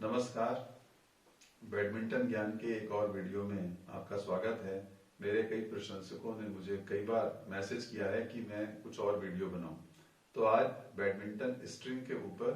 नमस्कार। बैडमिंटन ज्ञान के एक और वीडियो में आपका स्वागत है। मेरे कई प्रशंसकों ने मुझे कई बार मैसेज किया है कि मैं कुछ और वीडियो बनाऊं, तो आज बैडमिंटन स्ट्रिंग के ऊपर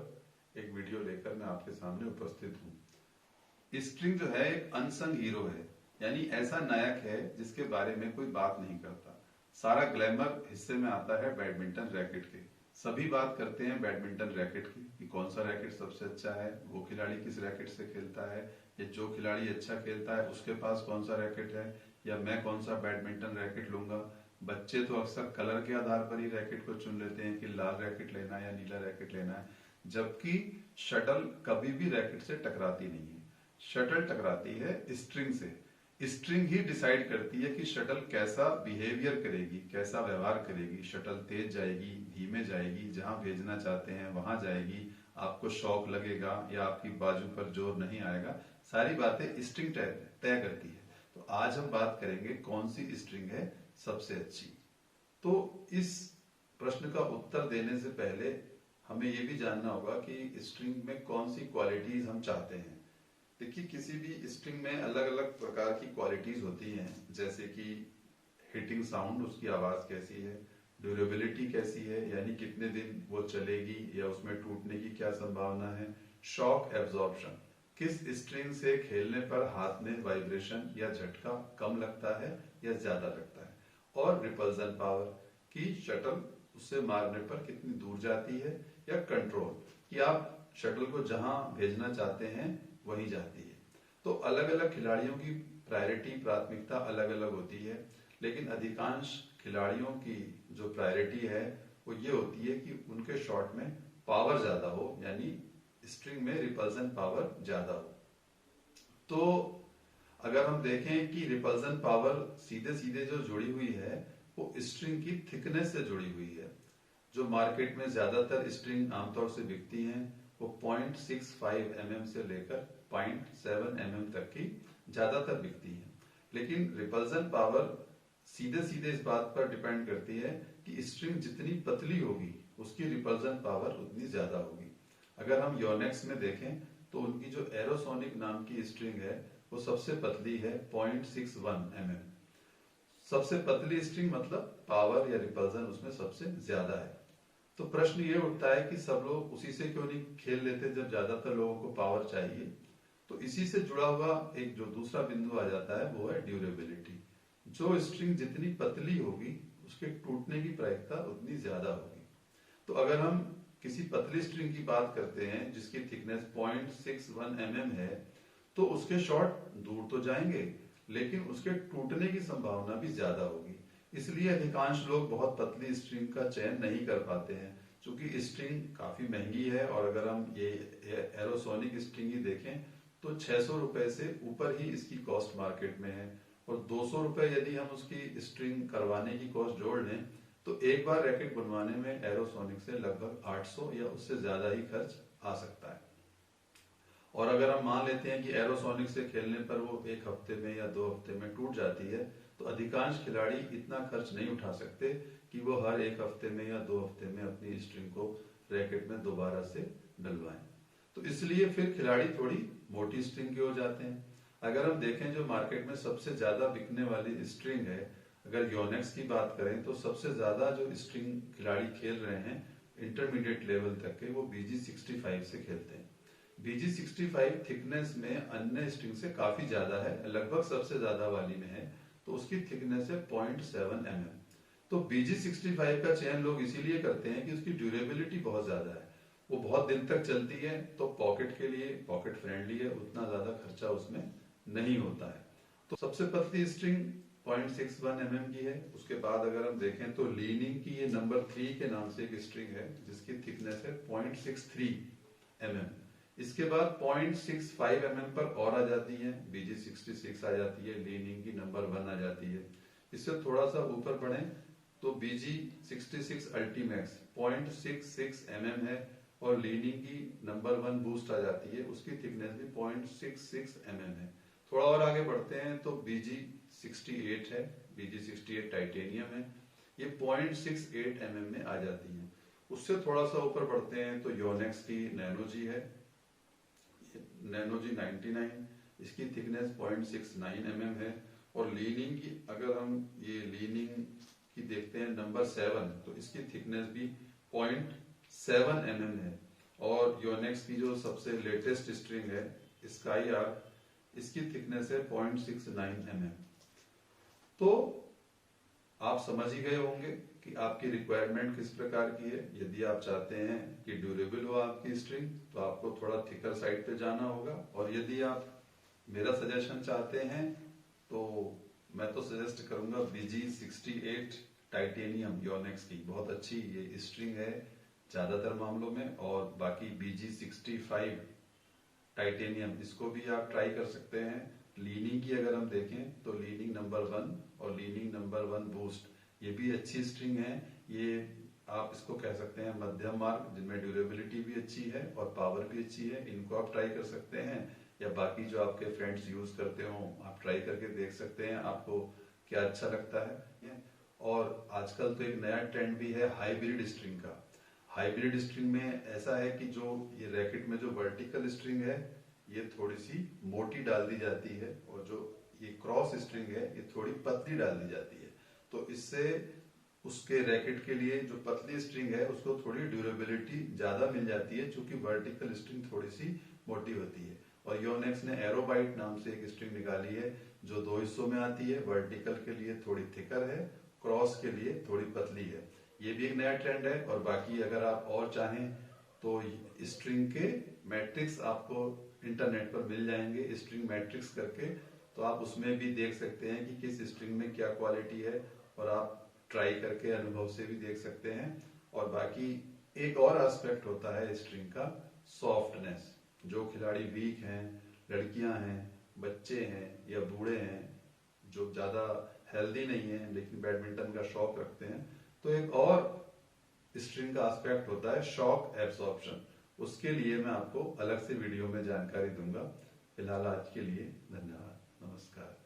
एक वीडियो लेकर मैं आपके सामने उपस्थित हूं। स्ट्रिंग जो है एक अनसंग हीरो है, यानी ऐसा नायक है जिसके बारे में कोई बात नहीं करता। सारा ग्लैमर हिस्से में आता है बैडमिंटन रैकेट के। सभी बात करते हैं बैडमिंटन रैकेट की कि कौन सा रैकेट सबसे अच्छा है, वो खिलाड़ी किस रैकेट से खेलता है, या जो खिलाड़ी अच्छा खेलता है उसके पास कौन सा रैकेट है, या मैं कौन सा बैडमिंटन रैकेट लूंगा। बच्चे तो अक्सर कलर के आधार पर ही रैकेट को चुन लेते हैं कि लाल रैकेट लेना है या नीला रैकेट लेना है, जबकि शटल कभी भी रैकेट से टकराती नहीं है। शटल टकराती है स्ट्रिंग से। स्ट्रिंग ही डिसाइड करती है कि शटल कैसा बिहेवियर करेगी, कैसा व्यवहार करेगी। शटल तेज जाएगी, धीमे जाएगी, जहां भेजना चाहते हैं वहां जाएगी, आपको शॉक लगेगा या आपकी बाजू पर जोर नहीं आएगा, सारी बातें स्ट्रिंग तय करती है। तो आज हम बात करेंगे कौन सी स्ट्रिंग है सबसे अच्छी। तो इस प्रश्न का उत्तर देने से पहले हमें यह भी जानना होगा कि स्ट्रिंग में कौन सी क्वालिटीज हम चाहते हैं। देखिए, किसी भी स्ट्रिंग में अलग अलग प्रकार की क्वालिटीज होती हैं, जैसे कि हिटिंग साउंड, उसकी आवाज कैसी है, ड्यूरेबिलिटी कैसी है, यानी कितने दिन वो चलेगी या उसमें टूटने की क्या संभावना है, शॉक एब्जॉर्प्शन, किस स्ट्रिंग से खेलने पर हाथ में वाइब्रेशन या झटका कम लगता है या ज्यादा लगता है, और रिपल्जन पावर, कि शटल उससे मारने पर कितनी दूर जाती है, या कंट्रोल, कि आप शटल को जहां भेजना चाहते हैं वही जाती है। तो अलग अलग खिलाड़ियों की प्राथमिकता अलग अलग होती है, लेकिन अधिकांश खिलाड़ियों की जो प्रायोरिटी है वो ये होती है कि उनके शॉट में पावर ज्यादा हो, यानी स्ट्रिंग में रिपल्जन पावर ज्यादा हो। तो अगर हम देखें कि रिपल्जन पावर सीधे सीधे जो जुड़ी हुई है वो स्ट्रिंग की थिकनेस से जुड़ी हुई है। जो मार्केट में ज्यादातर स्ट्रिंग आमतौर से बिकती हैं वो 0.65 mm से लेकर 0.7 mm तक की ज्यादातर बिकती हैं। लेकिन रिपल्जन पावर सीधे सीधे इस बात पर डिपेंड करती है कि स्ट्रिंग जितनी पतली होगी उसकी रिपल्जन पावर उतनी ज्यादा होगी। अगर हम योनेक्स में देखें तो उनकी जो एरोसोनिक नाम की स्ट्रिंग है वो सबसे पतली है 0.61 mm। सबसे पतली स्ट्रिंग मतलब पावर या रिपल्जन उसमें सबसे ज्यादा है। तो प्रश्न ये उठता है कि सब लोग उसी से क्यों नहीं खेल लेते जब ज्यादातर लोगों को पावर चाहिए। तो इसी से जुड़ा हुआ एक जो दूसरा बिंदु आ जाता है वो है ड्यूरेबिलिटी। जो स्ट्रिंग जितनी पतली होगी उसके टूटने की प्रायिकता उतनी ज्यादा होगी। तो अगर हम किसी पतली स्ट्रिंग की बात करते हैं जिसकी थिकनेस 0.61 mm है, तो उसके शॉट दूर तो जाएंगे लेकिन उसके टूटने की संभावना भी ज्यादा होगी। इसलिए अधिकांश लोग बहुत पतली स्ट्रिंग का चयन नहीं कर पाते हैं, क्योंकि स्ट्रिंग काफी महंगी है। और अगर हम ये एरोसोनिक स्ट्रिंग ही देखें तो 600 रुपए से ऊपर ही इसकी कॉस्ट मार्केट में है, और 200 रुपए यदि हम उसकी स्ट्रिंग करवाने की कॉस्ट जोड़ लें तो एक बार रैकेट बनवाने में एरोसोनिक से लगभग 800 या उससे ज्यादा ही खर्च आ सकता है। और अगर हम मान लेते हैं कि एरोसोनिक से खेलने पर वो एक हफ्ते में या 2 हफ्ते में टूट जाती है, तो अधिकांश खिलाड़ी इतना खर्च नहीं उठा सकते कि वो हर एक हफ्ते में या 2 हफ्ते में अपनी स्ट्रिंग को रैकेट में दोबारा से डलवाएं। तो इसलिए फिर खिलाड़ी थोड़ी मोटी स्ट्रिंग के हो जाते हैं। अगर हम देखें जो मार्केट में सबसे ज्यादा बिकने वाली स्ट्रिंग है, अगर योनेक्स की बात करें तो सबसे ज्यादा जो स्ट्रिंग खिलाड़ी खेल रहे हैं इंटरमीडिएट लेवल तक के, वो BG65 से खेलते हैं। BG65 थिकनेस में अन्य स्ट्रिंग से काफी ज्यादा है, लगभग सबसे ज्यादा वाली में है, तो उसकी थिकनेस है 0.7 mm। तो BG65 का चयन लोग इसीलिए करते हैं कि उसकी ड्यूरेबिलिटी बहुत ज्यादा है, वो बहुत दिन तक चलती है, तो पॉकेट के लिए पॉकेट फ्रेंडली है, उतना ज्यादा खर्चा उसमें नहीं होता है। तो सबसे पतली स्ट्रिंग 0.61 mm की है। उसके बाद अगर हम देखें तो लीनिंग की ये नंबर 3 के नाम से एक स्ट्रिंग है जिसकी थिकनेस है 0.63 mm। इसके बाद 0.65 mm पर और आ जाती है, BG66 आ जाती है, लीनिंग की नंबर 1 आ जाती है। इससे थोड़ा सा ऊपर बढ़े तो BG66 अल्टीमैक्स 0.66 mm है, और लीनिंग की नंबर 1 बूस्ट आ जाती है, उसकी थिकनेस भी 0.66 mm है। थोड़ा और आगे बढ़ते हैं तो BG68 है, BG68 टाइटेनियम है, ये 0.68 mm में आ जाती है। उससे थोड़ा सा ऊपर बढ़ते हैं तो योनेक्स की नैनो जी है, नैनो जी 99, इसकी थिकनेस 0.69 mm है। और लीनिंग की अगर हम ये लीनिंग की देखते हैं नंबर 7, तो इसकी थिकनेस भी 0.7 mm है। और योनेक्स की जो सबसे लेटेस्ट स्ट्रिंग है स्काई आर्क, इसकी थिकनेस है 0.69 mm। तो आप समझ ही गए होंगे कि आपकी रिक्वायरमेंट किस प्रकार की है। यदि आप चाहते हैं कि ड्यूरेबल हो आपकी स्ट्रिंग, तो आपको थोड़ा थिकर साइड पे जाना होगा। और यदि आप मेरा सजेशन चाहते हैं तो मैं तो सजेस्ट करूंगा BG68 टाइटेनियम योनेक्स की, बहुत अच्छी ये स्ट्रिंग है ज्यादातर मामलों में। और बाकी BG65 टाइटेनियम, इसको भी आप ट्राई कर सकते हैं। लीनिंग की अगर हम देखें तो लीनिंग नंबर 1 और लीनिंग नंबर 1 बूस्ट, ये भी अच्छी स्ट्रिंग है। ये आप इसको कह सकते हैं मध्यम मार्ग, जिनमें ड्यूरेबिलिटी भी अच्छी है और पावर भी अच्छी है। इनको आप ट्राई कर सकते हैं, या बाकी जो आपके फ्रेंड्स यूज करते हो आप ट्राई करके देख सकते हैं आपको क्या अच्छा लगता है। और आजकल तो एक नया ट्रेंड भी है हाइब्रिड स्ट्रिंग का। हाइब्रिड स्ट्रिंग में ऐसा है कि जो ये रैकेट में जो वर्टिकल स्ट्रिंग है ये थोड़ी सी मोटी डाल दी जाती है, और जो ये क्रॉस स्ट्रिंग है ये थोड़ी पतली डाल दी जाती है। तो इससे उसके रैकेट के लिए जो पतली स्ट्रिंग है उसको थोड़ी ड्यूरेबिलिटी ज्यादा मिल जाती है, क्योंकि वर्टिकल स्ट्रिंग थोड़ी सी मोटी होती है। और योनेक्स ने एरोबाइट नाम से एक स्ट्रिंग निकाली है जो 2 हिस्सों में आती है। वर्टिकल के लिए थोड़ी थिकर है, क्रॉस के लिए थोड़ी पतली है। ये भी एक नया ट्रेंड है। और बाकी अगर आप और चाहें तो स्ट्रिंग के मैट्रिक्स आपको इंटरनेट पर मिल जाएंगे, स्ट्रिंग मैट्रिक्स करके। तो आप उसमें भी देख सकते हैं कि किस स्ट्रिंग में क्या क्वालिटी है, और आप ट्राई करके अनुभव से भी देख सकते हैं। और बाकी एक और एस्पेक्ट होता है स्ट्रिंग का, सॉफ्टनेस। जो खिलाड़ी वीक हैं, लड़कियां हैं, बच्चे हैं या बूढ़े हैं, जो ज्यादा हेल्दी नहीं है लेकिन बैडमिंटन का शौक रखते हैं, तो एक और स्ट्रिंग का एस्पेक्ट होता है शॉक एब्सॉर्प्शन। उसके लिए मैं आपको अलग से वीडियो में जानकारी दूंगा। फिलहाल आज के लिए धन्यवाद, नमस्कार।